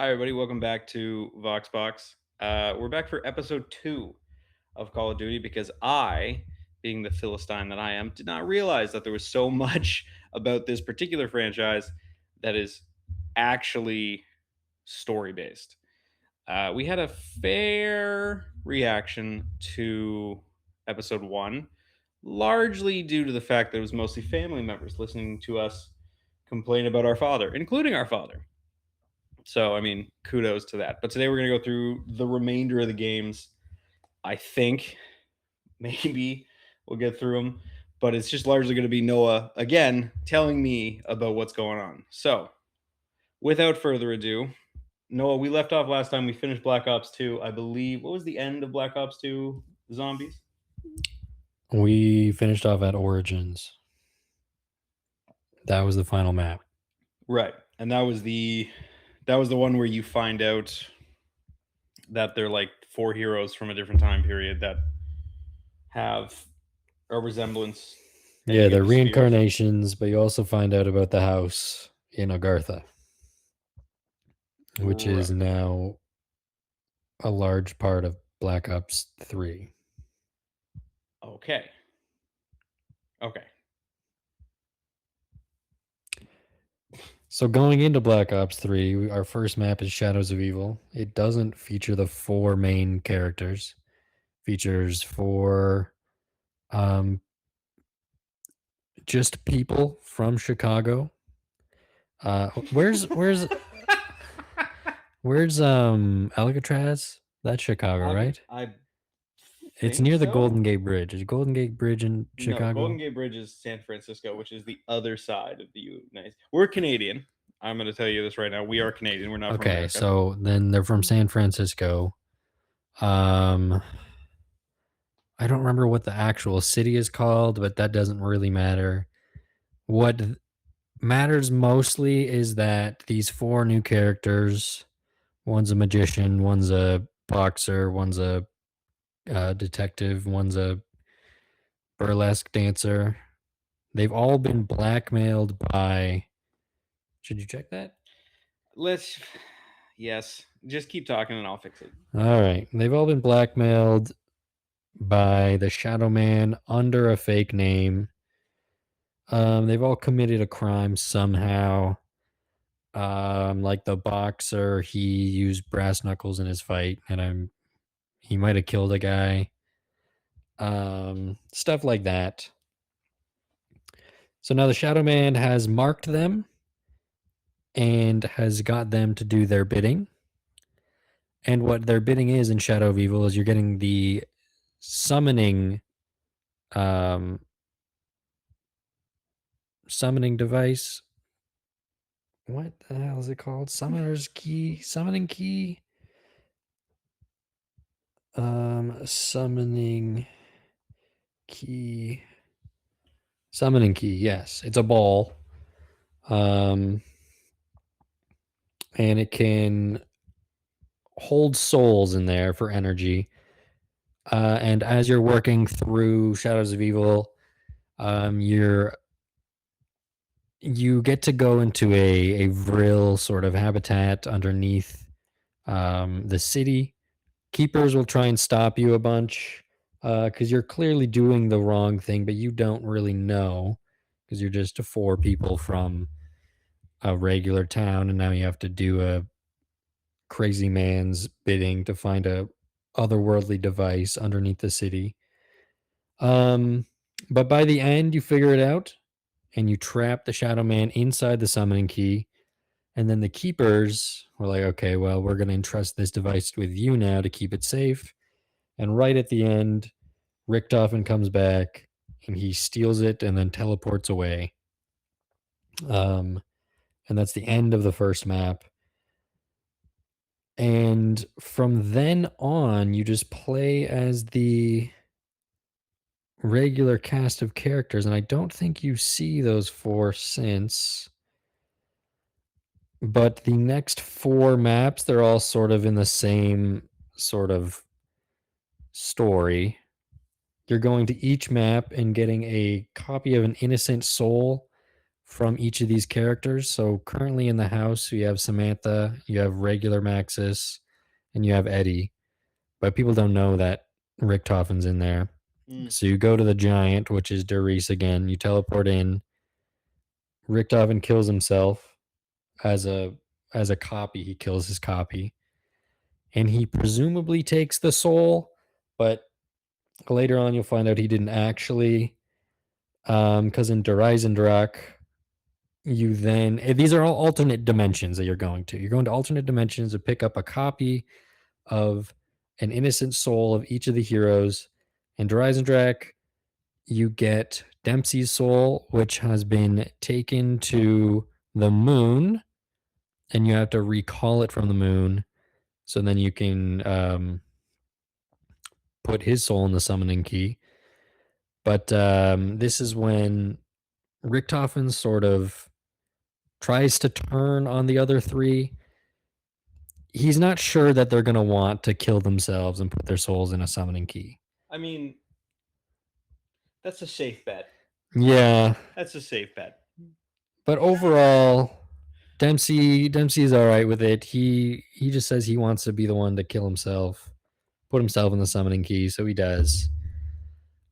Hi, everybody. Welcome back to Vox Box. We're back for episode 2 of Call of Duty because I, being the Philistine that I am, did not realize that there was so much about this particular franchise that is actually story based. We had a fair reaction to episode 1, largely due to the fact that it was mostly family members listening to us complain about our father, including our father. So, I mean, kudos to that. But today we're going to go through the remainder of the games. I think maybe we'll get through them, but it's just largely going to be Noah again telling me about what's going on. So, without further ado, Noah, we left off last time. We finished Black Ops 2. I believe, what was the end of Black Ops 2 Zombies? We finished off at Origins. That was the final map. Right. And that was the one where you find out that they're like four heroes from a different time period that have a resemblance, and Yeah, you get they're the spheres. reincarnations, but you also find out about the house in Agartha, which is Right. now a large part of Black Ops 3. Okay. Okay. So going into Black Ops 3, our first map is Shadows of Evil. It doesn't feature the four main characters. Features four um just people from Chicago. Where's where's Alcatraz? That's Chicago, right? I It's think near the so. Golden Gate Bridge. Is Golden Gate Bridge in No, Golden Chicago? Gate Bridge is San Francisco, which is the other side of the United. We're Canadian. I'm going to tell you this right now. We are Canadian. We're not from Okay, America. so then they're from San Francisco. Um, I don't remember what the actual city is called, but that doesn't really matter. What matters mostly is that these four new characters, one's a magician, one's a boxer, one's a detective, one's a burlesque dancer. They've all been blackmailed by. Should you check that? Let's. Yes. Just keep talking and I'll fix it. All right. They've all been blackmailed by the Shadow Man under a fake name. They've all committed a crime somehow. Like the boxer, he used brass knuckles in his fight, and he might have killed a guy. Stuff like that. So now the Shadow Man has marked them and has got them to do their bidding. And what their bidding is in Shadow of Evil is you're getting the summoning um summoning device. What the hell is it called? Summoner's key, summoning key. Summoning key. Summoning key, yes. It's a ball. Um and it can hold souls in there for energy. And as you're working through Shadows of Evil, you get to go into a vril sort of habitat underneath the city. Keepers will try and stop you a bunch because you're clearly doing the wrong thing, but you don't really know because you're just four people from a regular town, and now you have to do a crazy man's bidding to find a otherworldly device underneath the city. Um, but by the end, you figure it out, and you trap the Shadow Man inside the summoning key. And then the keepers were like, okay, well, we're going to entrust this device with you now to keep it safe. And right at the end, Richtofen comes back and he steals it and then teleports away. Um, and that's the end of the first map. And from then on, you just play as the regular cast of characters. And I don't think you see those four since. But the next four maps, they're all sort of in the same sort of story. You're going to each map and getting a copy of an innocent soul from each of these characters. So currently in the house, you have Samantha, you have regular Maxis, and you have Eddie. But people don't know that Richtofen's in there. Mm. So you go to the giant, which is Derice again. You teleport in. Richtofen kills himself as a copy. He kills his copy, and he presumably takes the soul, but later on you'll find out he didn't actually. Because in Dreisendrach, you then these are all alternate dimensions that you're going to. You're going to alternate dimensions to pick up a copy of an innocent soul of each of the heroes. In Dreisendrach, you get Dempsey's soul, which has been taken to the moon, and you have to recall it from the moon. So then you can put his soul in the summoning key. But this is when Richtofen sort of tries to turn on the other three. He's not sure that they're going to want to kill themselves and put their souls in a summoning key. I mean, that's a safe bet. Yeah, That's a safe bet. but overall, Dempsey's all right with it. He just says he wants to be the one to kill himself, put himself in the summoning key, so he does.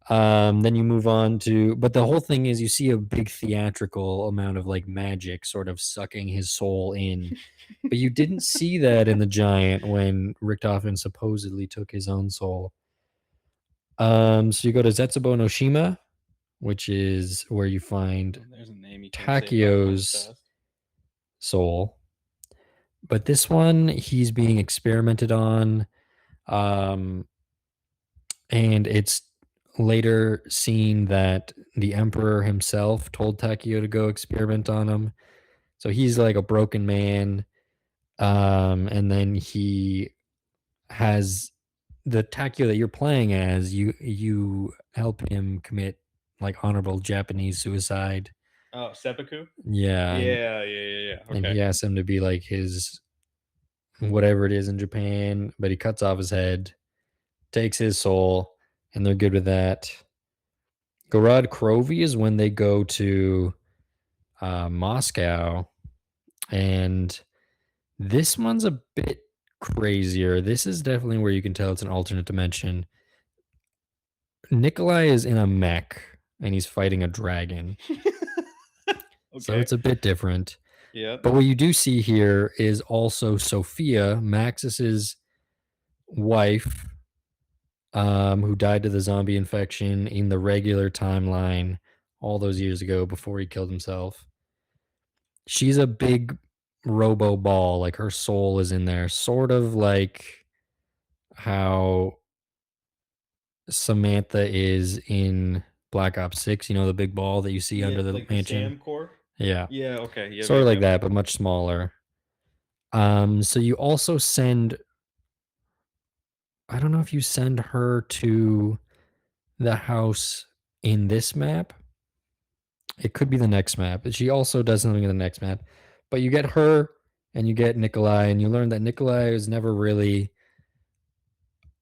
Then you move on to, but the whole thing is you see a big theatrical amount of like magic sort of sucking his soul in. But you didn't see that in the giant when Richtofen supposedly took his own soul. So you go to Zetsubo no Shima, which is where you find There's a name you can't say 5 times Takio's fast. soul. But this one, he's being experimented on. Um, and it's later seen that the Emperor himself told Takio to go experiment on him. So he's like a broken man. And then he has the Takio that you're playing as, you help him commit like honorable Japanese suicide. Oh, seppuku. Yeah, Yeah, yeah, yeah, yeah. and Okay. he asks him to be like his whatever it is in Japan, but he cuts off his head, takes his soul, and they're good with that. Garad Krovi is when they go to Moscow, and this one's a bit crazier. This is definitely where you can tell it's an alternate dimension. Nikolai is in a mech and he's fighting a dragon. So Okay. it's a bit different. Yep. But what you do see here is also Sophia, Maxis's wife, who died to the zombie infection in the regular timeline all those years ago before he killed himself. She's a big robo ball, like her soul is in there, sort of like how Samantha is in Black Ops 6, the big ball that you see Yeah, under the like the mansion. Sam core. Yeah. Yeah. Okay. Yep. Sort Yep. of like Yep. that, but much smaller. So you also send, I don't know if you send her to the house in this map. It could be the next map. She also does something in the next map. But you get her and you get Nikolai, and you learn that Nikolai is never really,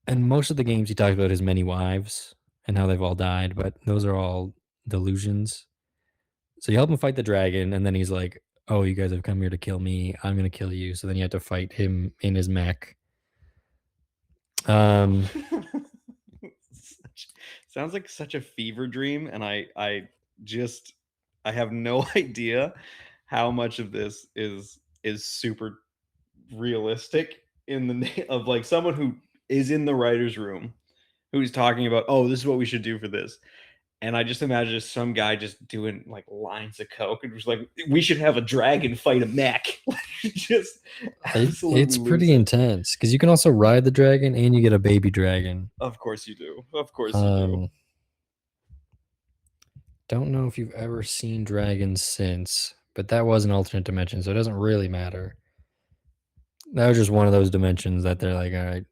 and most of the games he talks about his many wives and how they've all died, but those are all delusions. So you help him fight the dragon, and then he's like, "Oh, you guys have come here to kill me. I'm gonna kill you." So then you have to fight him in his mech. Um, Sounds like such a fever dream, and just I have no idea how much of this is super realistic in the of like someone who is in the writer's room who's talking about, oh, this is what we should do for this. And I just imagine just some guy just doing like lines of coke and just like, we should have a dragon fight a mech. Just it's absolutely lose pretty it. intense because you can also ride the dragon and you get a baby dragon. Of course you do. Of course you do. Um, don't know if you've ever seen dragons since, but that was an alternate dimension, so it doesn't really matter. That was just one of those dimensions that they're like, all right.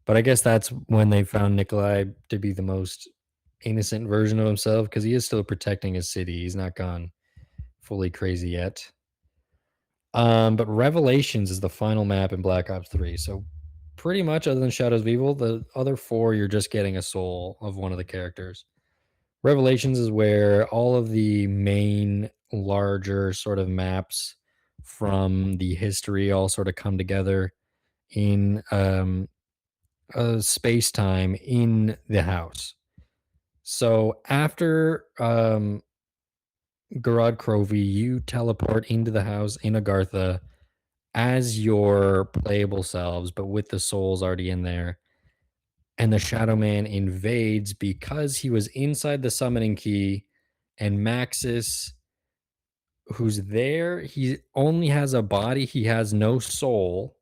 But I guess that's when they found Nikolai to be the most innocent version of himself because he is still protecting his city. He's not gone fully crazy yet. But Revelations is the final map in Black Ops 3. So pretty much other than Shadows of Evil, the other four you're just getting a soul of one of the characters. Revelations is where all of the main larger sort of maps from the history all sort of come together in a space time in the house. So after Garad Crovey, you teleport into the house in Agartha as your playable selves, but with the souls already in there. And the Shadow Man invades because he was inside the summoning key, and Maxis, who's there, he only has a body, he has no soul.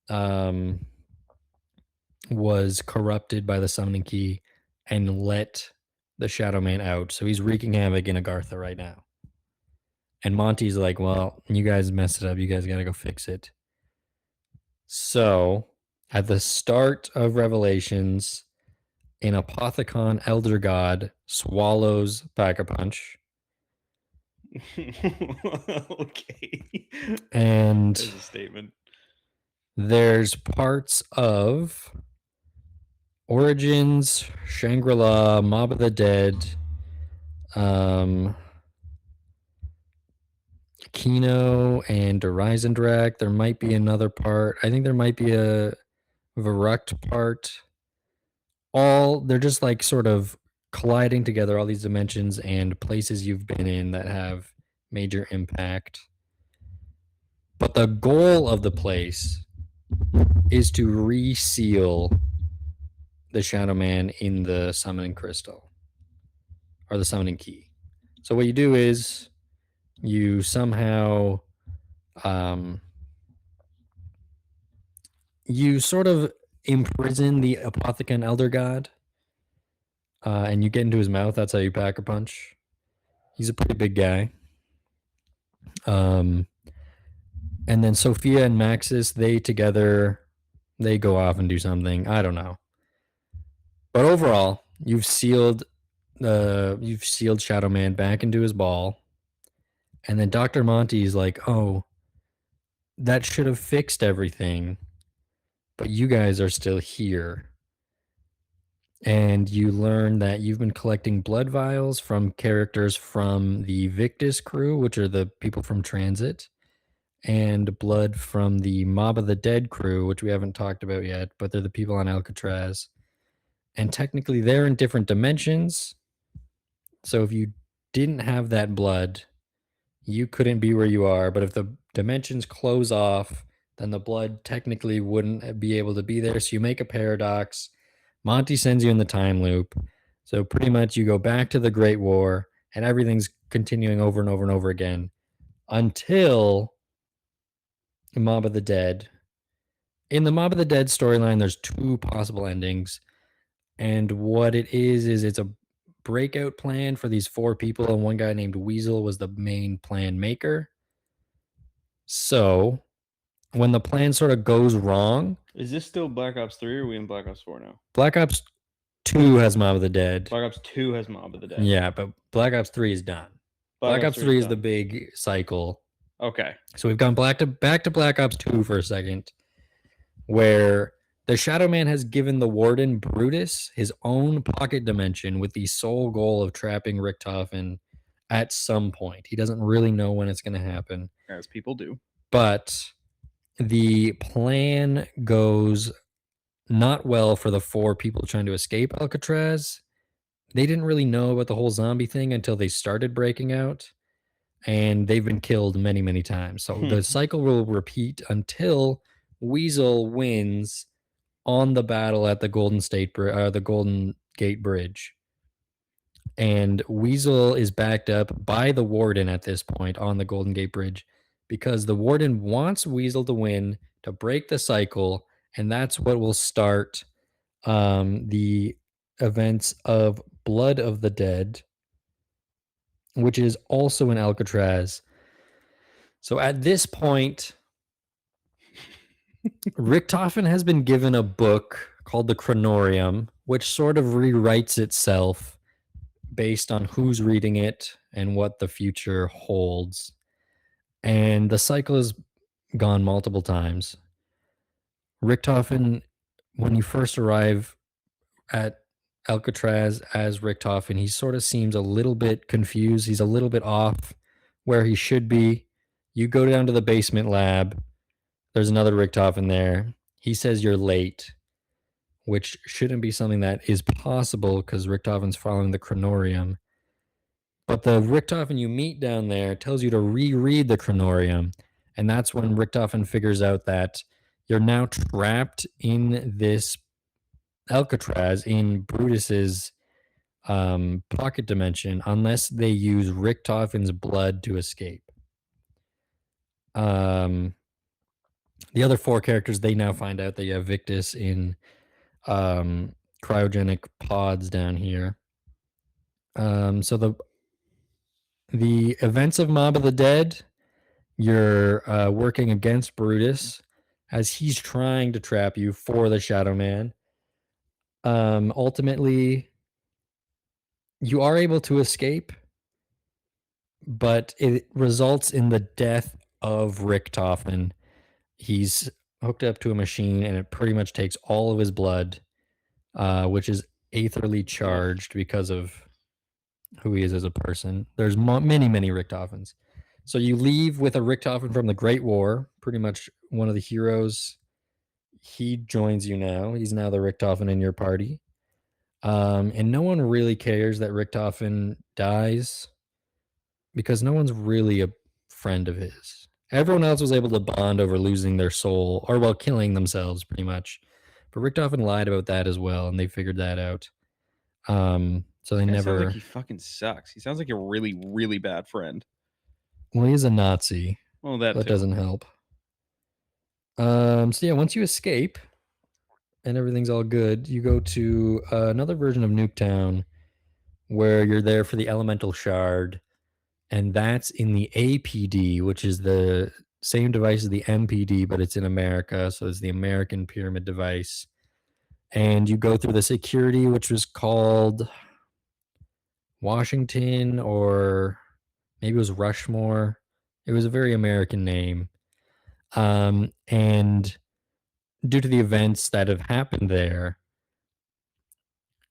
Um, was corrupted by the summoning key and let the Shadow Man out. So he's wreaking havoc in Agartha right now. And Monty's like, well, you guys messed it up. You guys got to go fix it. So at the start of Revelations, an Apothecon Elder God swallows Pack-a-Punch. Okay. And There's a statement. there's parts of Origins, Shangri-La, Mob of the Dead, Kino and Horizon Direct. There might be another part. I think there might be a Verruct part. All they're just like sort of colliding together, all these dimensions and places you've been in that have major impact. But the goal of the place is to reseal the Shadow Man in the summoning crystal or the summoning key. So what you do is you somehow you sort of imprison the Apothecon Elder God, and you get into his mouth. That's how you pack a punch. He's a pretty big guy. And then Sophia and Maxis, they together, they go off and do something. I don't know. But overall, you've sealed Shadow Man back into his ball. And then Dr. Monty's like, oh, that should have fixed everything, but you guys are still here. And you learn that you've been collecting blood vials from characters from the Victus crew, which are the people from Transit, and blood from the Mob of the Dead crew, which we haven't talked about yet, but they're the people on Alcatraz. And technically, they're in different dimensions. So if you didn't have that blood, you couldn't be where you are. But if the dimensions close off, then the blood technically wouldn't be able to be there. So you make a paradox. Monty sends you in the time loop. So pretty much you go back to the Great War and everything's continuing over and over and over again until Mob of the Dead. In the Mob of the Dead storyline, there's two possible endings. And what it is it's a breakout plan for these four people, and one guy named Weasel was the main plan maker. So when the plan sort of goes wrong, Is this still Black Ops 3 or are we in Black Ops 4 now? Black Ops 2 has Mob of the Dead. Black Ops 2 has Mob of the Dead. Yeah, but Black Ops 3 is done. Black Ops 3 is the big cycle. Okay. So we've gone back to Black Ops 2 for a second, where the Shadow Man has given the Warden Brutus his own pocket dimension with the sole goal of trapping Richtofen at some point. He doesn't really know when it's going to happen. As people do. But the plan goes not well for the four people trying to escape Alcatraz. They didn't really know about the whole zombie thing until they started breaking out, and they've been killed many, many times. So the cycle will repeat until Weasel wins on the battle at the the Golden Gate Bridge. And Weasel is backed up by the Warden at this point on the Golden Gate Bridge because the Warden wants Weasel to win to break the cycle, and that's what will start the events of Blood of the Dead, which is also in Alcatraz. So at this point, Richtofen has been given a book called the Chronorium, which sort of rewrites itself based on who's reading it and what the future holds. And the cycle has gone multiple times. Richtofen, when you first arrive at Alcatraz as Richtofen, he sort of seems a little bit confused. He's a little bit off. where he should be. You go down to the basement lab. There's another Richtofen there. He says you're late, which shouldn't be something that is possible because Richtofen's following the Chronorium. But the Richtofen you meet down there tells you to reread the Chronorium. And that's when Richtofen figures out that you're now trapped in this Alcatraz in Brutus's pocket dimension unless they use Richtofen's blood to escape. Um, the other four characters, they now find out that you have Victus in cryogenic pods down here. So the events of Mob of the Dead, you're working against Brutus as he's trying to trap you for the Shadow Man. Ultimately, you are able to escape, but it results in the death of Richtofen. He's hooked up to a machine, and it pretty much takes all of his blood, which is aetherly Ugh. charged because of who he is as a person. There's many, many Richtofens. So you leave with a Richtofen from the Great War, pretty much one of the heroes. He joins you now. He's now the Richtofen in your party. And no one really cares that Richtofen dies because no one's really a friend of his. Everyone else was able to bond over losing their soul or while killing themselves, pretty much. But Richtofen lied about that as well, and they figured that out. So This they guy sounds like never. he fucking sucks. He sounds like a really, really bad friend. Well, he's a Nazi, Well, so that that too. doesn't help. So yeah, once you escape and everything's all good, you go to another version of Nuketown where you're there for the elemental shard, and that's in the APD, which is the same device as the MPD, but it's in America, so it's the American Pyramid device. And you go through the security, which was called Washington, or maybe it was Rushmore. It was a very American name. And due to the events that have happened there,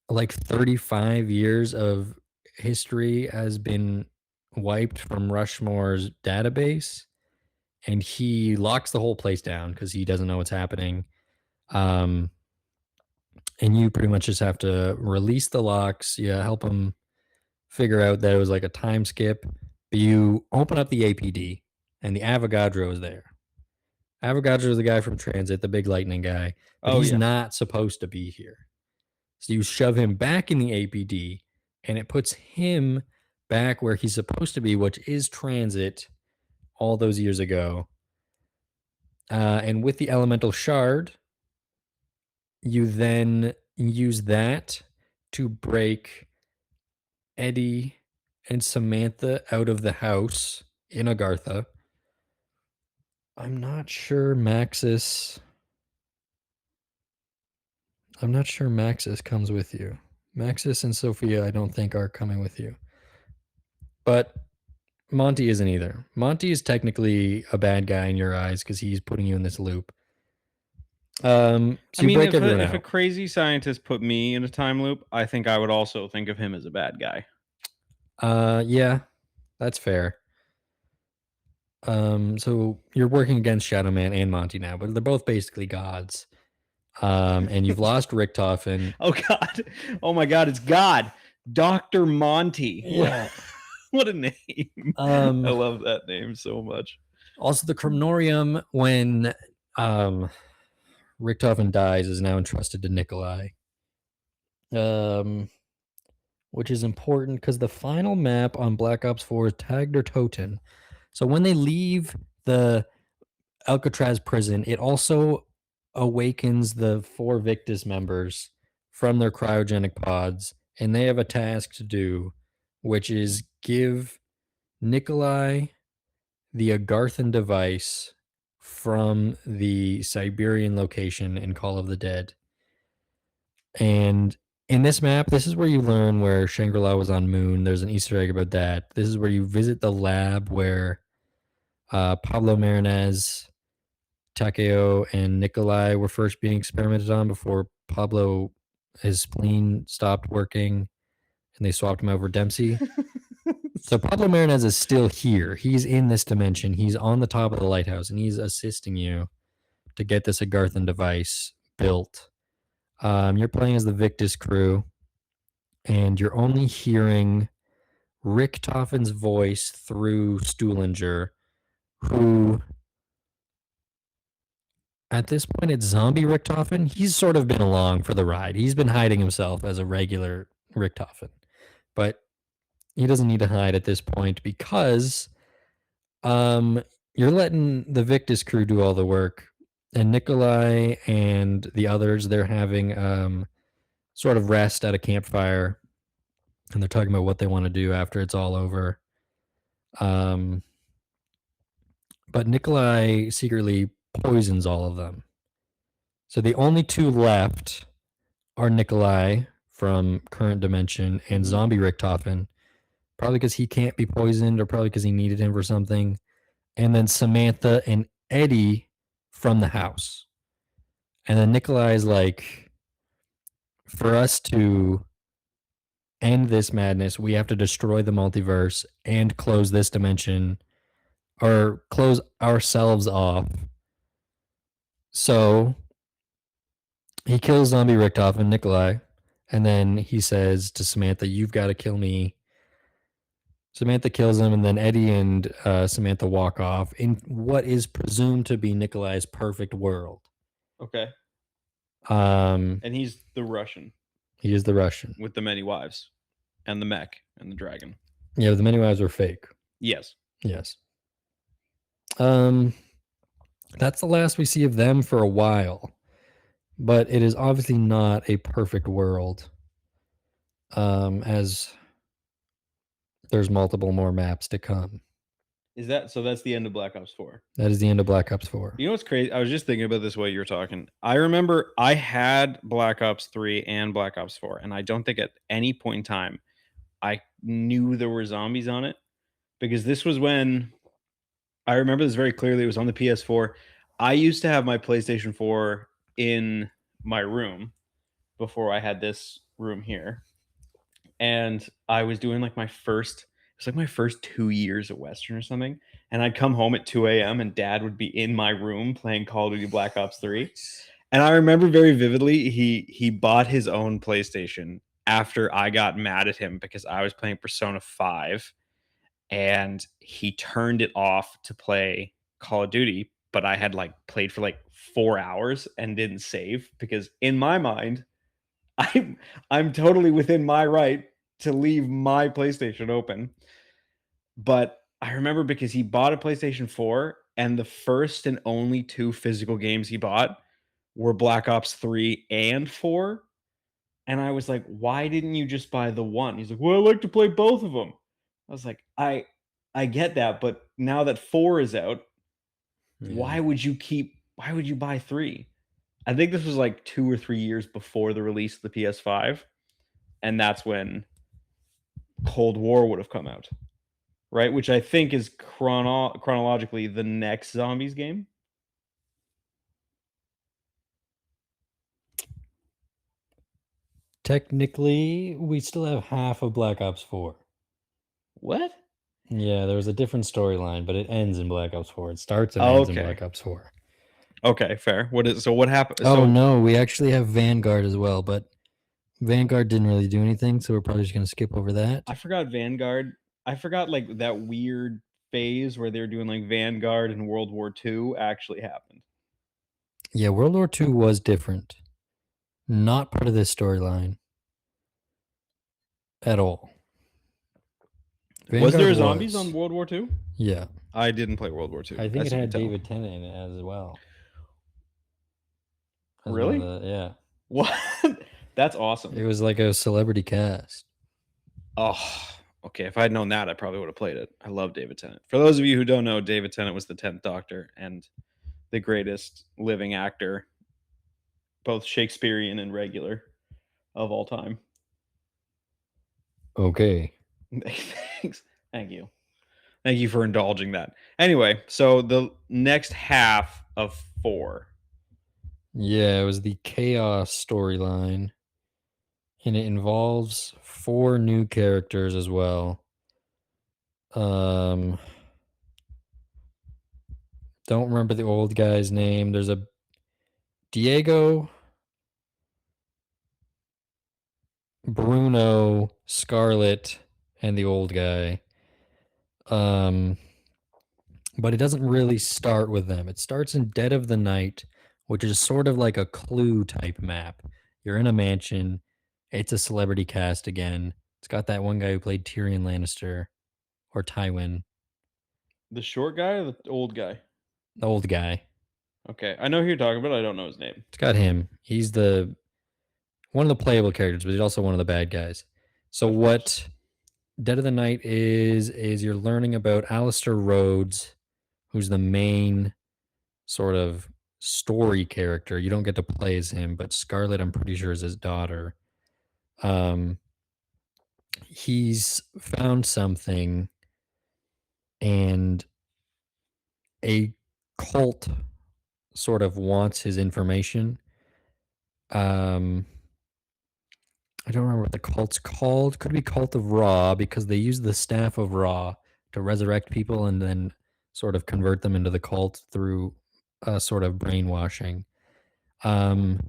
like 35 years of history has been wiped from Rushmore's database, and he locks the whole place down because he doesn't know what's happening. Um, and you pretty much just have to release the locks. You help him figure out that it was like a time skip. But you open up the APD, and the Avogadro is there. Avogadro is the guy from Transit, the big lightning guy, but Oh he's yeah. not supposed to be here. So you shove him back in the APD, and it puts him back where he's supposed to be, which is Transit all those years ago. And with the elemental shard, you then use that to break Eddie and Samantha out of the house in Agartha. I'm not sure Maxis. I'm not sure Maxis comes with you. Maxis and Sophia, I don't think are coming with you. But Monty isn't either. Monty is technically a bad guy in your eyes because he's putting you in this loop. I So you mean, break if everyone a out. crazy scientist put me in a time loop, I think I would also think of him as a bad guy. Yeah, that's fair. So you're working against Shadow Man and Monty now, but they're both basically gods. And you've lost Richtofen. Oh God! Oh my God! It's God, Doctor Monty. Yeah. What a name! I Um, love that name so much. Also, the Chronorium, when Richtofen dies, is now entrusted to Nikolai. Um, which is important because the final map on Black Ops 4 is tagged or Toten. So when they leave the Alcatraz prison, it also awakens the four Victus members from their cryogenic pods, and they have a task to do, which is give Nikolai the Agarthan device from the Siberian location in Call of the Dead. And in this map, this is where you learn where Shangri-La was on Moon. There's an Easter egg about that. This is where you visit the lab where Pablo Marinez, Takeo, and Nikolai were first being experimented on before Pablo, his spleen stopped working and they swapped him over Dempsey. So Pablo Marinez is still here. He's in this dimension. He's on the top of the lighthouse, and he's assisting you to get this Agarthan device built. You're playing as the Victus crew, and you're only hearing Richtofen's voice through Stuhlinger, who at this point it's zombie Richtofen. He's sort of been along for the ride. He's been hiding himself as a regular Richtofen, but he doesn't need to hide at this point because um you're letting the Victus crew do all the work, and Nikolai and the others, they're having sort of rest at a campfire, and they're talking about what they want to do after it's all over. Um, but Nikolai secretly poisons all of them. So the only two left are Nikolai from Current Dimension and Mhm. Zombie Richtofen, probably because he can't be poisoned or probably because he needed him for something. And then Samantha and Eddie from the house. And then Nikolai is like, for us to end this madness, we have to destroy the multiverse and close this dimension or close ourselves off. So he kills Zombie Richtofen and Nikolai, and then he says to Samantha, "You've got to kill me." Samantha kills him, and then Eddie and Samantha walk off in what is presumed to be Nikolai's perfect world. Okay. Um, And he's the Russian he is the Russian. with the many wives and the mech and the dragon. Yeah, the many wives are fake. Yes. Yes. Um, that's the last we see of them for a while, but it is obviously not a perfect world. As there's multiple more maps to come. Is that so? That's the end of Black Ops 4. That is the end of Black Ops 4. You know what's crazy? I was just thinking about this while you were talking. I remember I had Black Ops 3 and Black Ops 4, and I don't think at any point in time I knew there were zombies on it because this was when I remember this very clearly. It was on the PS4. I used to have my PlayStation 4 in my room before I had this room here. And I was doing like my first, it was like my first 2 years at Western or something. And I'd come home at 2 a.m. and dad would be in my room playing Call of Duty Black Ops 3. And I remember very vividly he bought his own PlayStation after I got mad at him because I was playing Persona 5 and he turned it off to play Call of Duty, but I had like played for like 4 hours and didn't save because in my mind I'm I'm totally within my right to leave my PlayStation open. But I remember because he bought a PlayStation 4 and the first and only 2 physical games he bought were Black Ops 3 and 4. And I was like, "Why didn't you just buy the one?" He's like, "Well, I like to play both of them." I was like, I get that, but now that 4 is out, Yeah. why would you buy 3? I think this was like 2 or 3 years before the release of the PS5, and that's when Cold War would have come out, right? Which I think is chronologically the next Zombies game. Technically, we still have half of Black Ops 4. What? Yeah, there was a different storyline, but it ends in Black Ops 4. It starts and ends in Okay. Black Ops 4. Okay, fair. What happened? Oh So no, we actually have Vanguard as well, but Vanguard didn't really do anything, so we're probably just gonna skip over that. I forgot Vanguard. I forgot like that weird phase where they were doing like Vanguard and World War II actually happened. Yeah, World War II was different. Not part of this storyline at all. Was Vanguard there zombies on was. World War II? Yeah. I didn't play World War II, I think it as you can had tell. David Tennant in it as well. As one of Really? the yeah. What? That's It awesome. was like a celebrity cast. Oh, okay. If I had known that, I probably would have played it. I love David Tennant. For those of you who don't know, David Tennant was the 10th Doctor and the greatest living actor, both Shakespearean and regular, of all time. Okay. Thanks. Thank you. Thank you for indulging that. Anyway, so the next half of 4. Yeah, it was the Chaos storyline, and it involves 4 new characters as well. Um, don't remember the old guy's name. There's a Diego, Bruno, Scarlet, and the old guy. Um, but it doesn't really start with them. It starts in Dead of the Night, which is sort of like a Clue type map. You're in a mansion. It's a celebrity cast again. It's got that one guy who played Tyrion Lannister or Tywin, The short guy or the old guy? the old guy. Okay, I know who you're talking about. I don't know his name. It's got him. He's the one of the playable characters, but he's also one of the bad guys. So Of course. what Dead of the Night is you're learning about Alistair Rhodes, who's the main sort of story character. You don't get to play as him, but Scarlet, I'm pretty sure, is his daughter. Um, he's found something, and a cult sort of wants his information. Um, I don't remember what the cult's called. Could be Cult of Ra because they use the Staff of Ra to resurrect people and then sort of convert them into the cult through a sort of brainwashing. Um,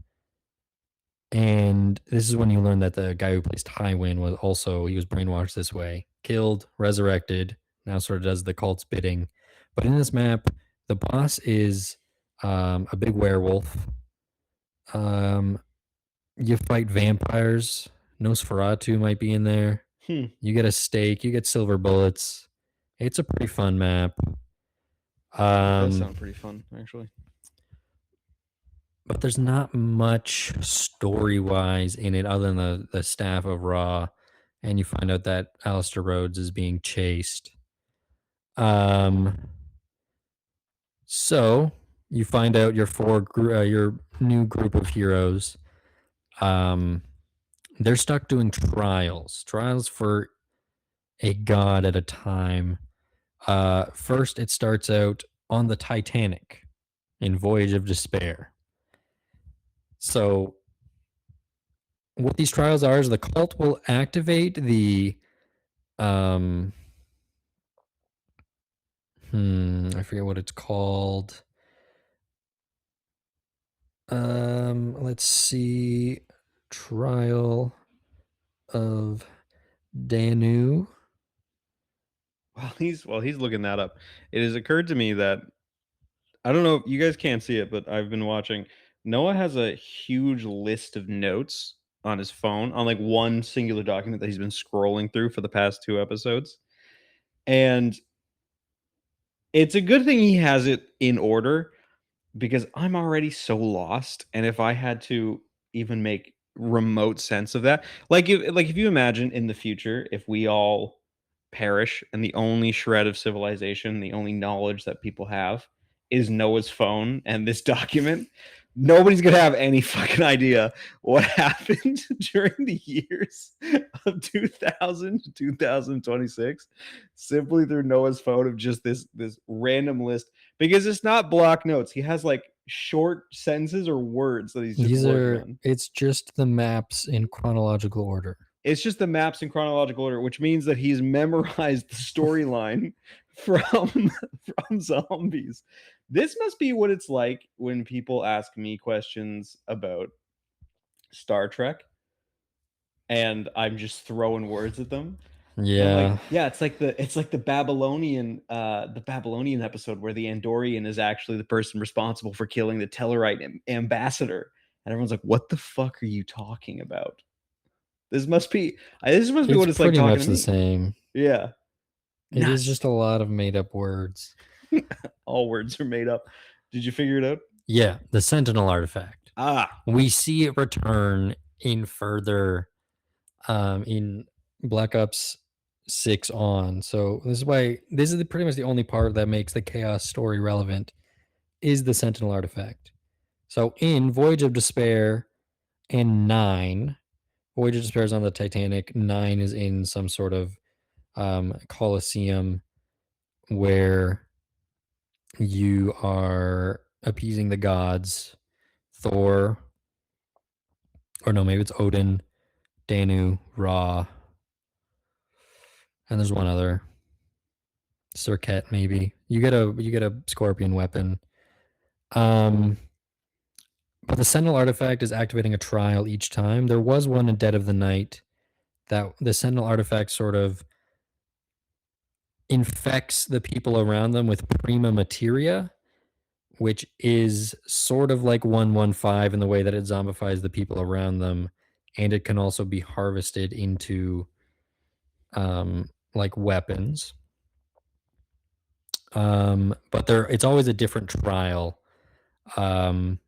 and this is when you learn that the guy who plays Tywin was also he was brainwashed this way, killed, resurrected, now sort of does the cult's bidding. But in this map, the boss is a big werewolf. Um, you fight vampires. Nosferatu might be in there. Hmm. You get a stake. You get silver bullets. It's a pretty fun map. That does Um, sound pretty fun, actually. but there's not much story wise in it other than the staff of Raw, and you find out that Alistair Rhodes is being chased. Um, so you find out your new group of heroes. Um, they're stuck doing trials for a god at a time. First, it starts out on the Titanic in Voyage of Despair. So what these trials are is the cult will activate the um I forget what it's called. Let's see. Trial of Danu. While he's looking that up, it has occurred to me that I don't know, you guys can't see it, but I've been watching. Noah has a huge list of notes on his phone on like one singular document that he's been scrolling through for the past 2 episodes. And it's a good thing he has it in order because I'm already so lost, and if I had to even make remote sense of that, like if you imagine in the future, if we all perish and the only shred of civilization, the only knowledge that people have is Noah's phone and this document, nobody's gonna have any fucking idea what happened during the years of 2000 to 2026 simply through Noah's phone of just this random list because it's not block notes. He has like short sentences or words that he's just These working are on. it's just the maps in chronological order. It's just the maps in chronological order, which means that he's memorized the storyline from from zombies. This must be what it's like when people ask me questions about Star Trek and I'm just throwing words at them. And I'm like, Yeah. yeah, it's like the Babylonian episode where the Andorian is actually the person responsible for killing the Tellarite ambassador. And everyone's like, "What the fuck are you talking about?" This must be It's what it's like pretty talking much to the me. same. Yeah. It is Nuts. just a lot of made up words. All words are made up. Did you figure it out? Yeah, the Sentinel artifact. Ah, We see it return in further in Black Ops 6 on. So this is why this is pretty much the only part that makes the chaos story relevant is the Sentinel artifact. So in Voyage of Despair and 9, Voyage of Despair is on the Titanic, 9 is in some sort of coliseum where you are appeasing the gods. Thor, or no, maybe it's Odin, Danu, Ra, and there's one other. Circuit, maybe. You get a scorpion weapon. Um, but the Sentinel artifact is activating a trial each time. There was one in Dead of the Night that the Sentinel artifact sort of infects the people around them with prima materia, which is sort of like 115 in the way that it zombifies the people around them. And it can also be harvested into like weapons. But it's always a different trial um,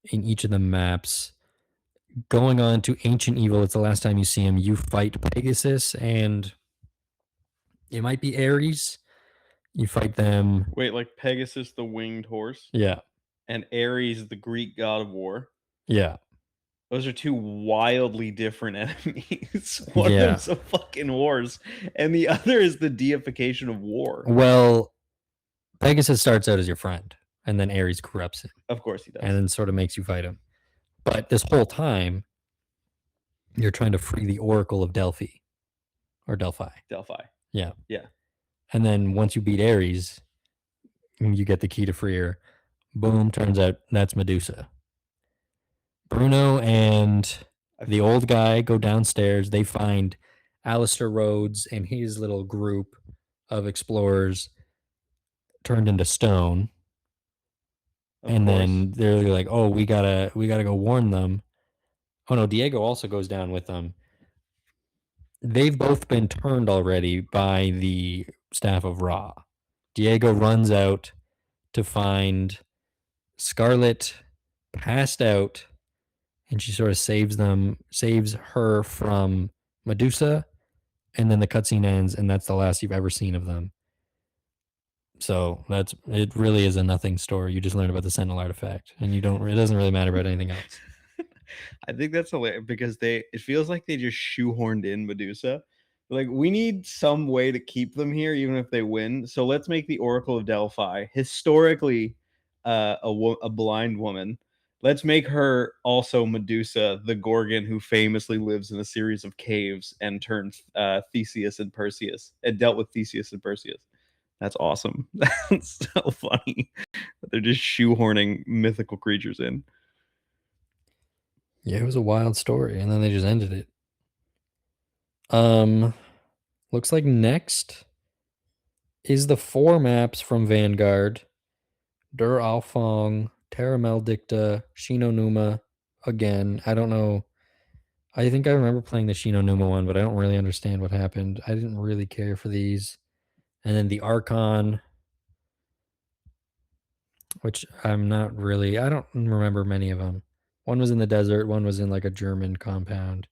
in each of the maps. Going on to Ancient Evil, it's the last time you see him. You fight Pegasus and it might be Ares. You fight them. Wait, like Pegasus the winged horse Yeah. and Ares the Greek god of war. Yeah. Those are two wildly different enemies. One of Yeah. them's a fucking horse, and the other is the deification of war. Well, Pegasus starts out as your friend, and then Ares corrupts him, Of course he and does. then sort of makes you fight him. But this whole time, you're trying to free the Oracle of Delphi or Delphi. Delphi. Yeah. Yeah. And then once you beat Ares, you get the key to free her. Boom, turns out that's Medusa. Bruno and the old guy go downstairs. They find Alistair Rhodes and his little group of explorers turned into stone. Of And course. then they're like, "Oh, we gotta go warn them." Oh no, Diego also goes down with them. They've both been turned already by the staff of Ra. Diego runs out to find Scarlet passed out, and she sort of saves her from Medusa, and then the cutscene ends, and that's the last you've ever seen of them. So it really is a nothing story. You just learn about the Sentinel artifact, and you don't. It doesn't really matter about anything else. I think that's hilarious because it feels like they just shoehorned in Medusa. Like, we need some way to keep them here, even if they win. So let's make the Oracle of Delphi historically a blind woman. Let's make her also Medusa, the Gorgon who famously lives in a series of caves and turned Theseus and Perseus and dealt with Theseus and Perseus. That's awesome. That's so funny. They're just shoehorning mythical creatures in. Yeah, it was a wild story, and then they just ended it. Um, looks like next is the 4 maps from Vanguard: Dur Alfong, Terra Maledicta, Shinonuma. Again, I don't know. I think I remember playing the Shinonuma one, but I don't really understand what happened. I didn't really care for these. And then the Archon, which I'm not really. I don't remember many of them. One was in the desert, one was in like a German compound.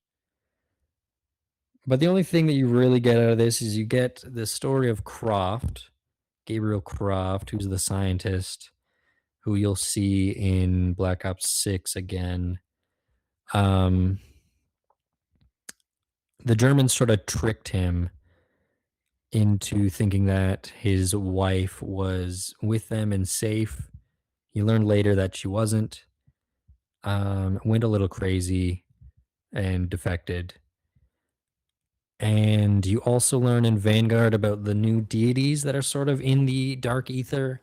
But the only thing that you really get out of this is you get the story of Croft, Gabriel Croft, who's the scientist who you'll see in Black Ops 6 again. Um, the Germans sort of tricked him into thinking that his wife was with them and safe. He learned later that she wasn't. Went a little crazy and defected. And you also learn in Vanguard about the new deities that are sort of in the dark ether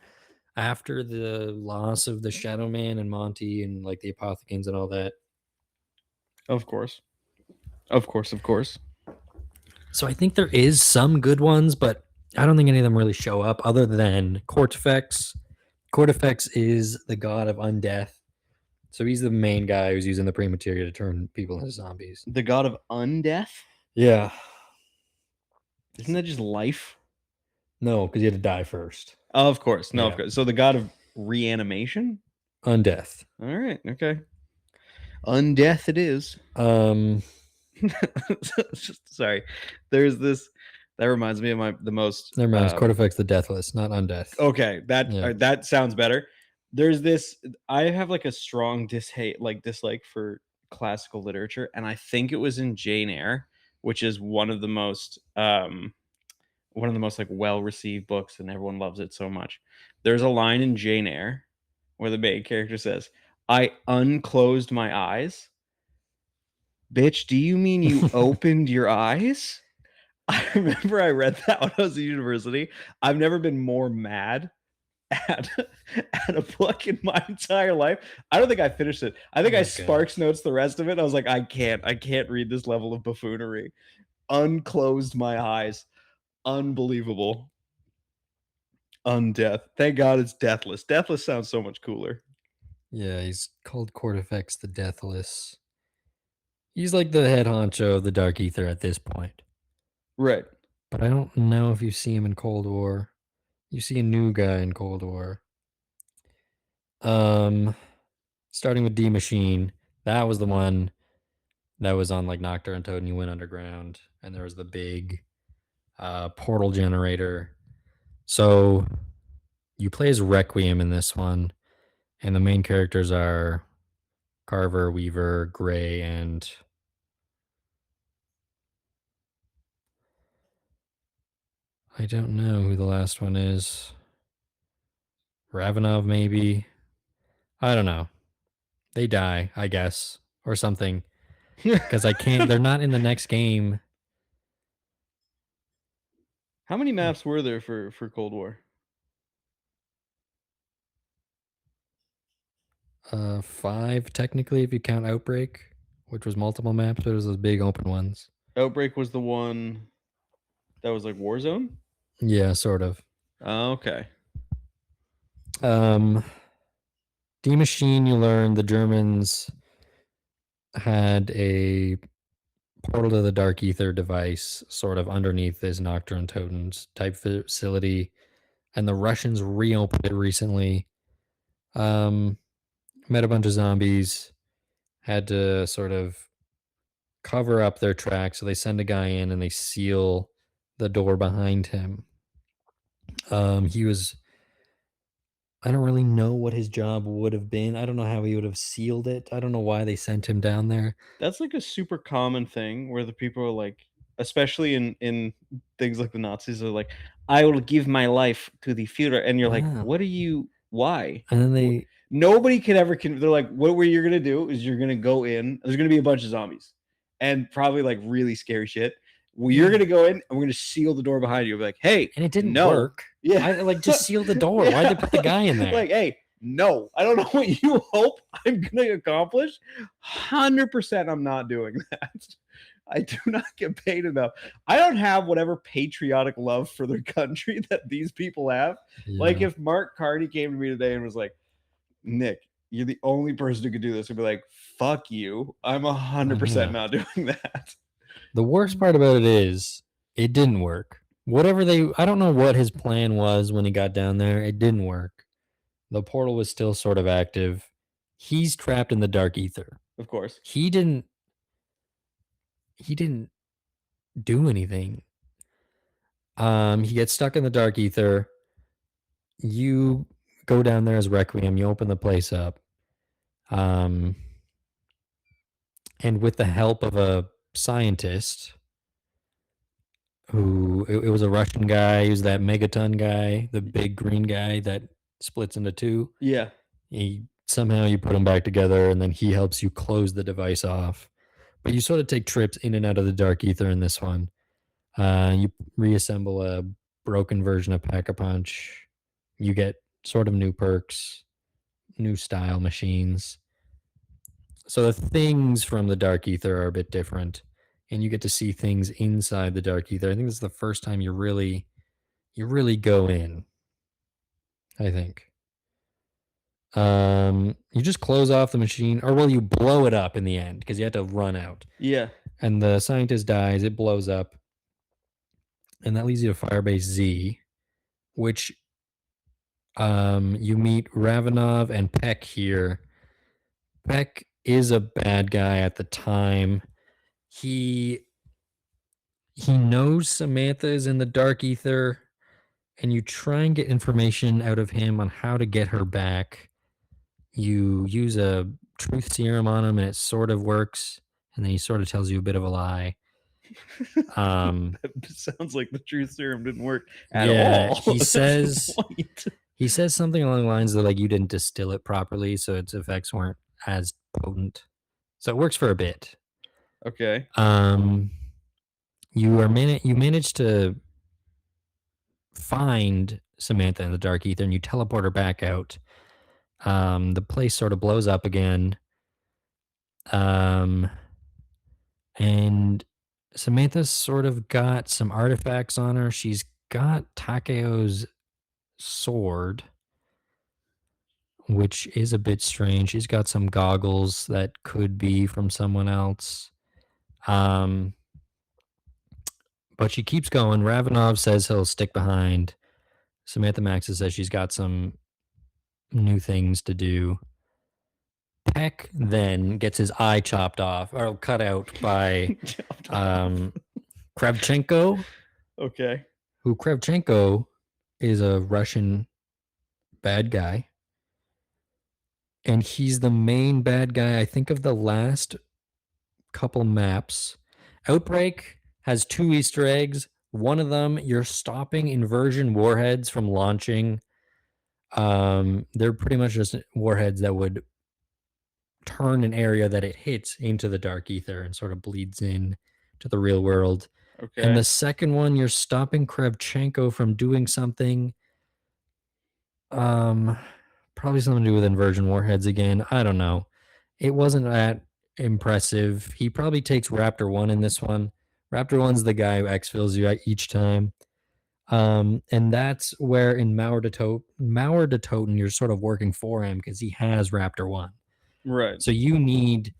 after the loss of the Shadow Man and Monty and like the Apothecans and all that. Of course. Of course, of course. So I think there is some good ones, but I don't think any of them really show up other than Cortifex. Cortifex is the god of undeath. So he's the main guy who's using the premateria to turn people into zombies. The god of undeath? Yeah. Isn't that just life? No, because you had to die first. Oh, of course. No, of Yeah. course. So the god of reanimation? Undeath. All right. Okay. Undeath it is. Um, Sorry. There's this that reminds me of the most Never mind. It's Cortifex the Deathless, not Undeath. okay, Yeah. that sounds better. There's this I have like a strong dislike for classical literature, and I think it was in Jane Eyre, which is one of the most like well received books, and everyone loves it so much. There's a line in Jane Eyre where the main character says, "I unclosed my eyes." Bitch, do you mean you opened your eyes? I remember I read that when I was in university. I've never been more mad at at a book in my entire life. I don't think I finished it. I think I Oh god. Sparks Notes the rest of it. I was like, I can't read this level of buffoonery. Unclosed my eyes. Unbelievable. Undeath. Thank God it's deathless. Deathless sounds so much cooler. Yeah, he's called Cortifex the Deathless. He's like the head honcho of the Dark Ether at this point. Right. But I don't know if you see him in Cold War. You see a new guy in Cold War. Um, Starting with D Machine. That was the one that was on like Nocturne Toad and you went underground. And there was the big portal generator. So you play as Requiem in this one. And the main characters are Carver, Weaver, Gray, and I don't know who the last one is. Ravenov, maybe. I don't know. They die, I guess, or something. Because I can't. They're not in the next game. How many maps were there for Cold War? 5 technically, if you count Outbreak, which was multiple maps, but it was those big open ones. Outbreak was the one that was like Warzone? Yeah, sort of. Oh, okay. Um, D Machine, you learn the Germans had a portal to the Dark Ether device sort of underneath this Nocturne Totems type facility, and the Russians reopened it recently. Um, Met a bunch of zombies, had to sort of cover up their tracks, so they send a guy in and they seal the door behind him. He was I don't really know what his job would have been. I don't know how he would have sealed it. I don't know why they sent him down there. That's like a super common thing where the people are like, especially in things like the Nazis are like, I will give my life to the Führer, and you're like, Wow. what are you? Why? And then Wh- they Nobody could ever. They're like, what were you gonna do? Is you're gonna go in? There's gonna be a bunch of zombies, and probably like really scary shit. Well, you're yeah, gonna go in, and we're gonna seal the door behind you. Be like, hey, and it didn't no, work. yeah, Why like just seal the door? Why'd yeah, they put the guy in there? like, hey, no, I don't know what you hope I'm gonna accomplish. 100% I'm not doing that. I do not get paid enough. I don't have whatever patriotic love for their country that these people have. Like Yeah. if Mark Carney came to me today and was like, Nick, you're the only person who could do this, I'd be like, fuck you. I'm I 100% know. not doing that. The worst part about it is it didn't work. Whatever they I don't know what his plan was when he got down there. It didn't work. The portal was still sort of active. He's trapped in the dark ether. Of course. He didn't he didn't do anything. He gets stuck in the dark ether. You go down there as Requiem, you open the place up. Um and with the help of a scientist who it was a Russian guy, he was that megaton guy, the big green guy that splits into two. Yeah. He somehow you put them back together and then he helps you close the device off. But you sort of take trips in and out of the dark ether in this one. You reassemble a broken version of Pack a Punch. You get sort of new perks, new style machines. So the things from the dark ether are a bit different, and you get to see things inside the dark ether. I think this is the first time you really go in. I think. You just close off the machine, or well, you blow it up in the end because you had to run out, Yeah. and the scientist dies. It blows up, and that leads you to Firebase Z, which you meet Ravenov and Peck here. Peck is a bad guy at the time. He he knows Samantha is in the dark ether, and you try and get information out of him on how to get her back. You use a truth serum on him, and it sort of works, and then he sort of tells you a bit of a lie. Um, That sounds like the truth serum didn't work at yeah, all. he That's the says point. he says something along the lines that like you didn't distill it properly, so its effects weren't as potent. So it works for a bit. Okay. Um, you manage to find Samantha in the dark ether and you teleport her back out. The place sort of blows up again. Um, and Samantha's sort of got some artifacts on her. She's got Takeo's sword, which is a bit strange. She's got some goggles that could be from someone else. Um, but she keeps going. Ravenov says he'll stick behind. Samantha Maxis says she's got some new things to do. Peck then gets his eye chopped off or cut out by Chopped off. um, Kravchenko, Okay. who Kravchenko is a Russian bad guy. And he's the main bad guy, I think, of the last couple maps. Outbreak has 2 Easter eggs. One of them, you're stopping inversion warheads from launching. They're pretty much just warheads that would turn an area that it hits into the dark ether and sort of bleeds in to the real world. And Okay. the second one, you're stopping Kravchenko from doing something. Probably something to do with inversion warheads again. I don't know. It wasn't that impressive. He probably takes Raptor 1 in this one. Raptor 1's the guy who exfils you each time. And that's where in Mauer de Toten, you're sort of working for him because he has Raptor 1. Right. So you need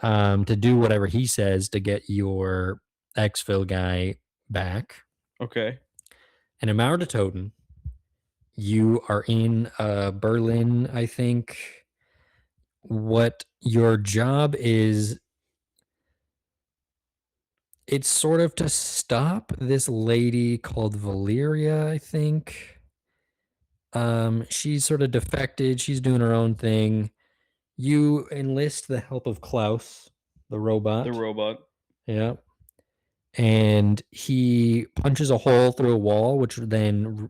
to do whatever he says to get your exfil guy back. Okay. And in Mauer de Toten, you are in Berlin, I think. What your job is, it's sort of to stop this lady called Valeria, I think. She's sort of defected. She's doing her own thing. You enlist the help of Klaus, the The robot. robot. Yeah. And he punches a hole through a wall, which then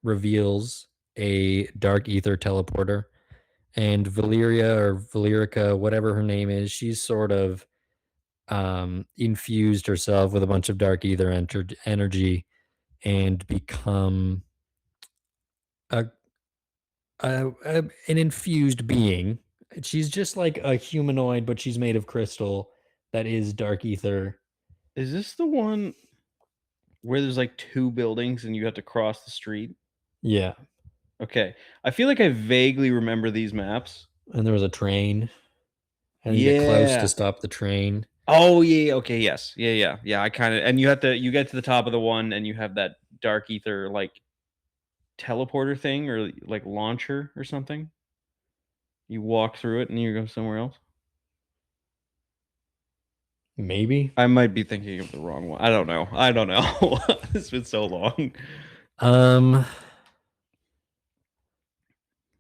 reveals a dark ether teleporter. And Valeria or Valerica, whatever her name is, she's sort of infused herself with a bunch of dark ether energy and become a, an infused being. She's just like a humanoid, but she's made of crystal that is dark ether. Is this the one where there's like 2 buildings and you have to cross the street? Yeah. Okay. I feel like I vaguely remember these maps. And there was a train, and you get close to Yeah. stop the train. Oh yeah. Okay. Yes. Yeah. Yeah. Yeah. I kind of, and you get to the top of the one and you have that dark ether like teleporter thing or like launcher or something. You walk through it and you go somewhere else. Maybe. I might be thinking of the wrong one. I don't know. I don't know. It's been so long. Um,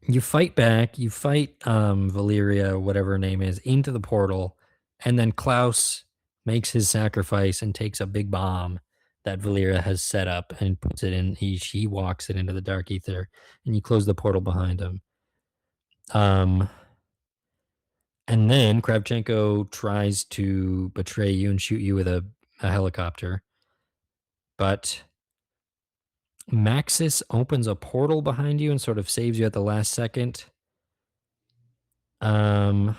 you fight back. You fight Valeria, whatever her name is, into the portal, and then Klaus makes his sacrifice and takes a big bomb that Valeria has set up and puts it in. He walks it into the dark ether, and you close the portal behind him. Um, and then Kravchenko tries to betray you and shoot you with a helicopter, but Maxis opens a portal behind you and sort of saves you at the last second. Um,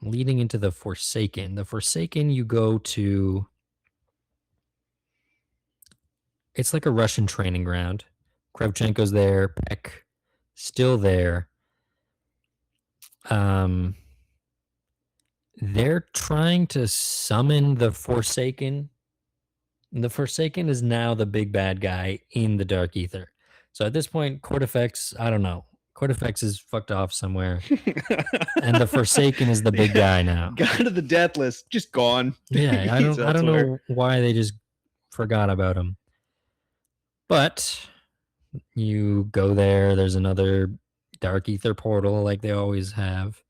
leading into the Forsaken. The Forsaken, you go to. It's like a Russian training ground. Kravchenko's there. Peck still there. Um, they're trying to summon the Forsaken. The Forsaken is now the big bad guy in the Dark Ether. So at this point, Cortifex, I don't know. Cortifex is fucked off somewhere. And the Forsaken is the big Yeah. guy now. Got to the death list. Just gone. Yeah, He's I don't elsewhere. know why they just forgot about him. But you go there, there's another dark ether portal like they always have.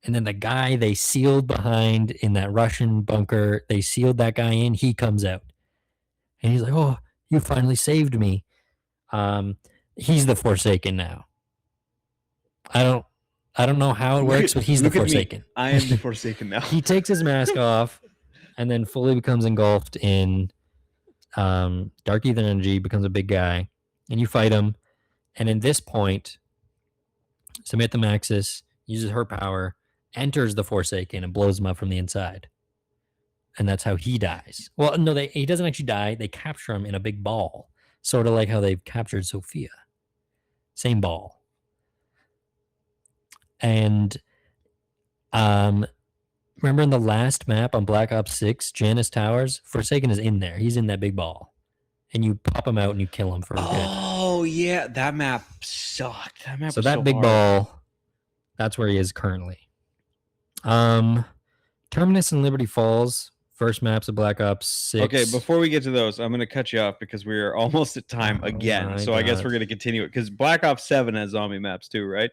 And then the guy they sealed behind in that Russian bunker, they sealed that guy in, he comes out. And he's like, "Oh, you finally saved me." He's the Forsaken now. I don't I don't know how it works, but he's the Look at me. Forsaken. I am the Forsaken now. He takes his mask off and then fully becomes engulfed in dark ether energy, becomes a big guy, and you fight him. And in this point, Samantha Maxis uses her power, enters the Forsaken, and blows him up from the inside. And that's how he dies. Well, no, he doesn't actually die. They capture him in a big ball, sort of like how they've captured Sophia. Same ball. And remember in the last map on Black Ops 6, Janus Towers, Forsaken is in there. He's in that big ball. And you pop him out and you kill him for good. Oh yeah, that map sucked. That map So was that so big hard. ball, that's where he is currently. Terminus and Liberty Falls, first maps of Black Ops 6. Okay, before we get to those, I'm going to cut you off because we are almost at time Oh again. my So I guess God. we're going to continue it because Black Ops 7 has zombie maps too, right?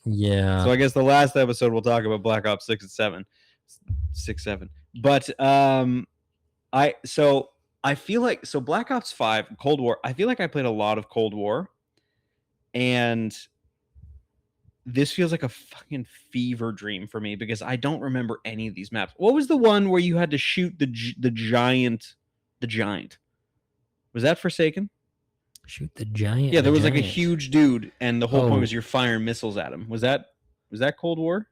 Yeah. So I guess the last episode we'll talk about Black Ops 6 and 7. 6, 7. But I feel like Black Ops 5, Cold War, I feel like I played a lot of Cold War. And this feels like a fucking fever dream for me because I don't remember any of these maps. What was the one where you had to shoot the giant? The giant. Was that Forsaken? Shoot the giant. Yeah, there was like a giant. huge dude, and the whole point was Oh. you're firing missiles at him. Was that Cold War?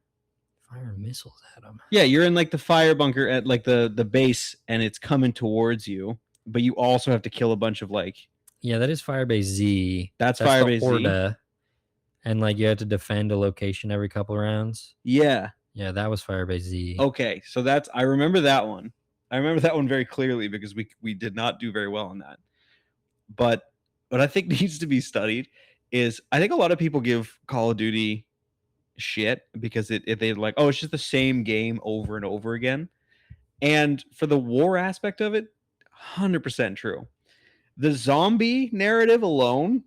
Fire missiles at him. Yeah, you're in like the fire bunker at like the base, and it's coming towards you, but you also have to kill a bunch of like. Yeah, that is Firebase Z. That's the Firebase Z. Orda. And like you had to defend a location every couple rounds. Yeah. Yeah, that was Firebase Z. Okay, so I remember that one. I remember that one very clearly because we did not do very well on that. But what I think needs to be studied is I think a lot of people give Call of Duty shit because they're like, oh, it's just the same game over and over again. And for the war aspect of it, 100% true. The zombie narrative alone.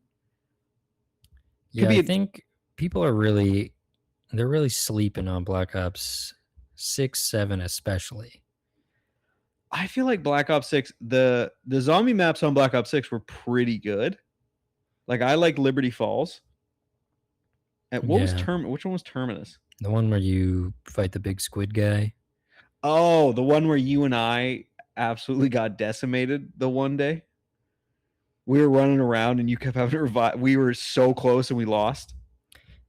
Yeah, I think people are really sleeping on Black Ops 6, 7 especially. I feel like Black Ops 6, the zombie maps on Black Ops 6 were pretty good. Like I like Liberty Falls. And which one was Terminus? The one where you fight the big squid guy. Oh, the one where you and I absolutely got decimated the one day. We were running around and you kept having to revive. We were so close and we lost.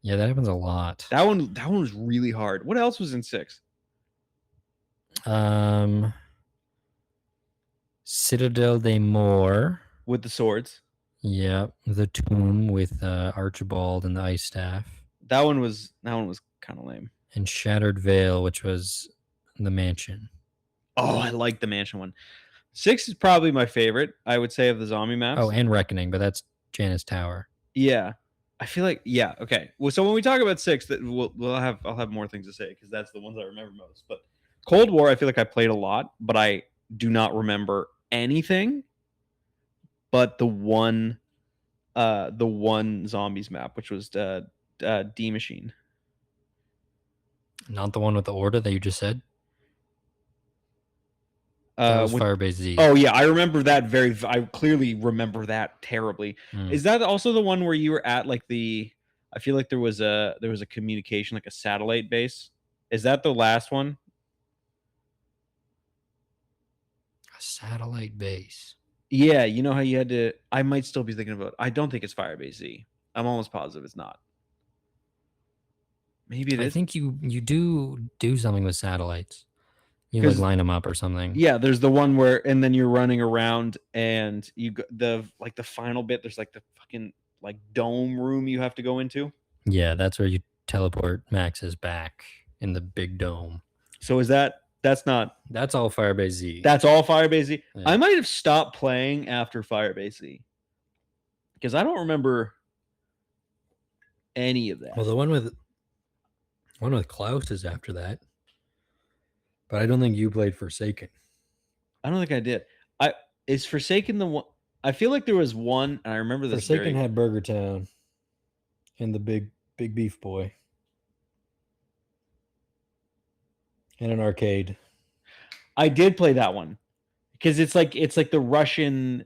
Yeah, that happens a lot. That one was really hard. What else was in 6? Citadel de Moor with the swords. Yeah, the tomb with Archibald and the ice staff. That one was kind of lame. And Shattered Veil, which was the mansion. Oh, I like the mansion one. 6 is probably my favorite, I would say, of the zombie maps. Oh, and Reckoning, but that's Janus Tower. Yeah, I feel like okay. Well, so when we talk about 6, that I'll have more things to say because that's the ones I remember most. But Cold War, I feel like I played a lot, but I do not remember anything. But the one zombies map, which was D Machine. Not the one with the Orda that you just said. That was Firebase Z. Oh yeah, I remember that I clearly remember that terribly. Is that also the one where you were at like I feel like there was a communication, like a satellite base. Is that the last one? A satellite base. Yeah, you know how you had to. I might still be thinking about. I don't think it's Firebase Z. I'm almost positive it's not. Maybe it is. I think you do something with satellites. You like line them up or something. Yeah, there's the one where, and then you're running around, and you the final bit. There's like the fucking like dome room you have to go into. Yeah, that's where you teleport Max's back in the big dome. So is that? That's not. That's all Firebase Z. That's all Firebase Z. Yeah. I might have stopped playing after Firebase Z because I don't remember any of that. Well, the one with Klaus is after that, but I don't think you played Forsaken. I don't think I did. Is Forsaken the one? I feel like there was one, and I remember this. Forsaken had Burger Town and the big beef boy. And an arcade. I did play that one because it's like the Russian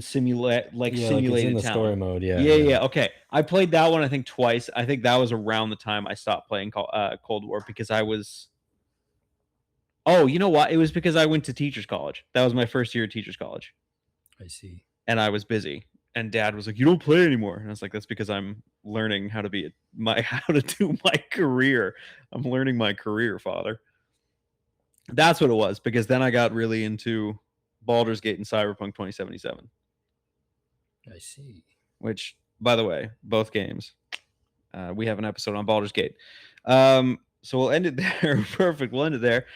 simulated like it's in the town. Story mode. Yeah. Okay, I played that one I think twice. I think that was around the time I stopped playing Cold War because I was. Oh, you know what? It was because I went to teachers college. That was my first year at teachers college, I see. and I was busy. And Dad was like, "You don't play anymore." And I was like, "That's because I'm learning how to be how to do my career. I'm learning my career, Father." That's what it was. Because then I got really into Baldur's Gate and Cyberpunk 2077, I see. which, by the way, both games. We have an episode on Baldur's Gate. So we'll end it there. Perfect. We'll end it there.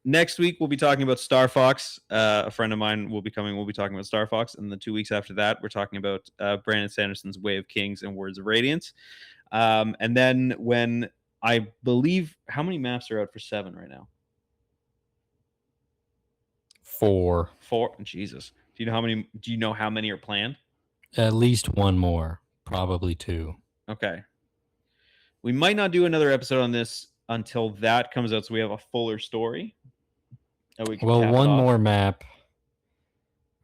Next week we'll be talking about Star Fox. A friend of mine will be coming. We'll be talking about Star Fox, and the 2 weeks after that, we're talking about Brandon Sanderson's Way of Kings and Words of Radiance. And then when I believe, how many maps are out for 7 right now? 4. 4. Jesus. Do you know how many? Do you know how many are planned? At least one more, probably 2. Okay. We might not do another episode on this until that comes out, so we have a fuller story. And we can Well, cap it one off. more map.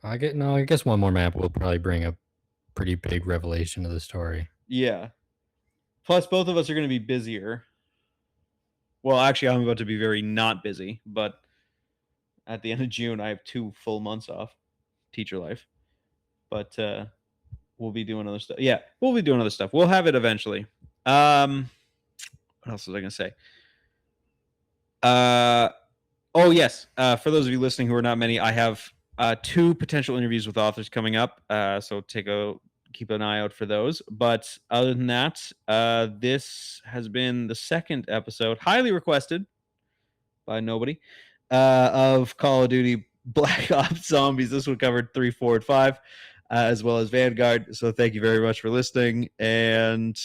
I guess one more map will probably bring a pretty big revelation to the story. Yeah. Plus, both of us are going to be busier. Well, actually, I'm about to be very not busy, but at the end of June, I have 2 full months off teacher life. But we'll be doing other stuff. Yeah, we'll be doing other stuff. We'll have it eventually. What else was I going to say? Oh, yes. For those of you listening who are not many, I have 2 potential interviews with authors coming up. So keep an eye out for those. But other than that, this has been the second episode, highly requested by nobody, of Call of Duty Black Ops Zombies. This one covered 3, 4, and 5, as well as Vanguard. So thank you very much for listening. And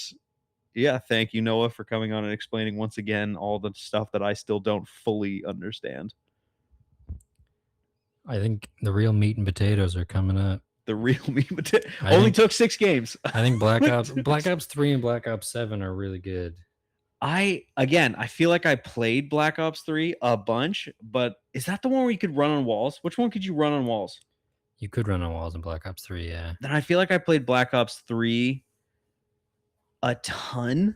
yeah, thank you, Noah, for coming on and explaining once again all the stuff that I still don't fully understand. I think the real meat and potatoes are coming up. The real meat only took 6 games. I think Black Ops 3 and Black Ops 7 are really good. I feel like I played Black Ops 3 a bunch, but is that the one where you could run on walls? Which one could you run on walls? You could run on walls in Black Ops 3, yeah. Then I feel like I played Black Ops 3 a ton.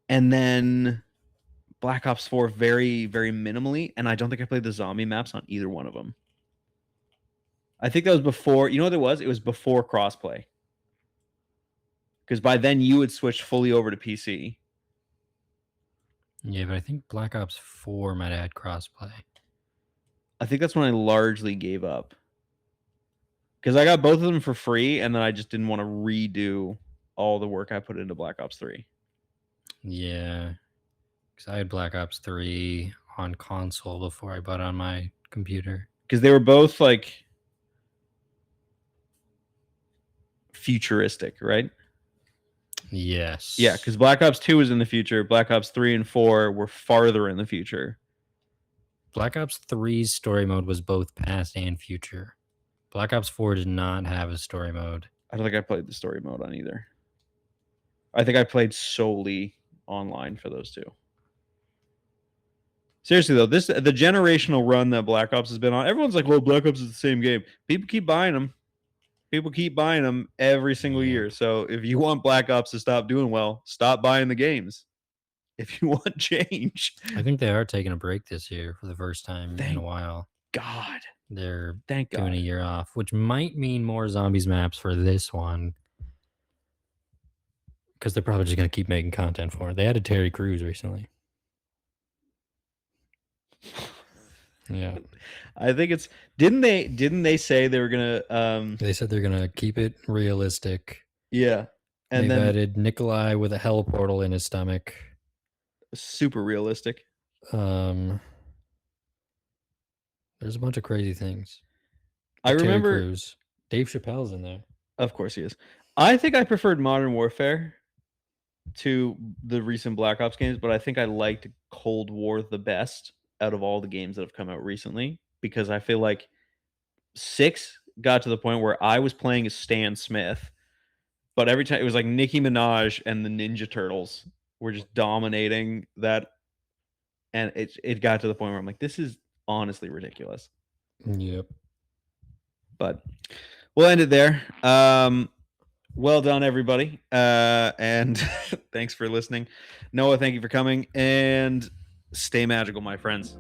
And then Black Ops 4 very, very minimally. And I don't think I played the zombie maps on either one of them. I think that was before, you know what it was? It was before crossplay. Because by then you would switch fully over to PC. Yeah, but I think Black Ops 4 might add crossplay. I think that's when I largely gave up. Because I got both of them for free, and then I just didn't want to redo all the work I put into Black Ops 3. Yeah. Because I had Black Ops 3 on console before I bought it on my computer. Because they were both like futuristic, right? Yes. Yeah, because Black Ops 2 was in the future. Black Ops 3 and 4 were farther in the future. Black Ops 3's story mode was both past and future. Black Ops 4 did not have a story mode. I don't think I played the story mode on either. I think I played solely online for those 2. Seriously though, the generational run that Black Ops has been on, everyone's like, "Well, Black Ops is the same game." People keep buying them. People keep buying them every single year. So if you want Black Ops to stop doing well, stop buying the games. If you want change, I think they are taking a break this year for the first time in a while. God, They're thank God. doing a year off, which might mean more zombies maps for this one. Because they're probably just going to keep making content for it. They added Terry Crews recently. Yeah. I think it's didn't they say they were gonna They said they're gonna keep it realistic. Yeah. And they've added Nikolai with a hell portal in his stomach. Super realistic. There's a bunch of crazy things. I remember Terry Crews. Dave Chappelle's in there. Of course he is. I think I preferred Modern Warfare to the recent Black Ops games, but I think I liked Cold War the best out of all the games that have come out recently, because I feel like 6 got to the point where I was playing as Stan Smith, but every time it was like Nicki Minaj and the Ninja Turtles were just dominating that, and it got to the point where I'm like, this is honestly ridiculous. Yep. But we'll end it there. Well done, everybody. And thanks for listening. Noah, thank you for coming. And Stay magical, my friends.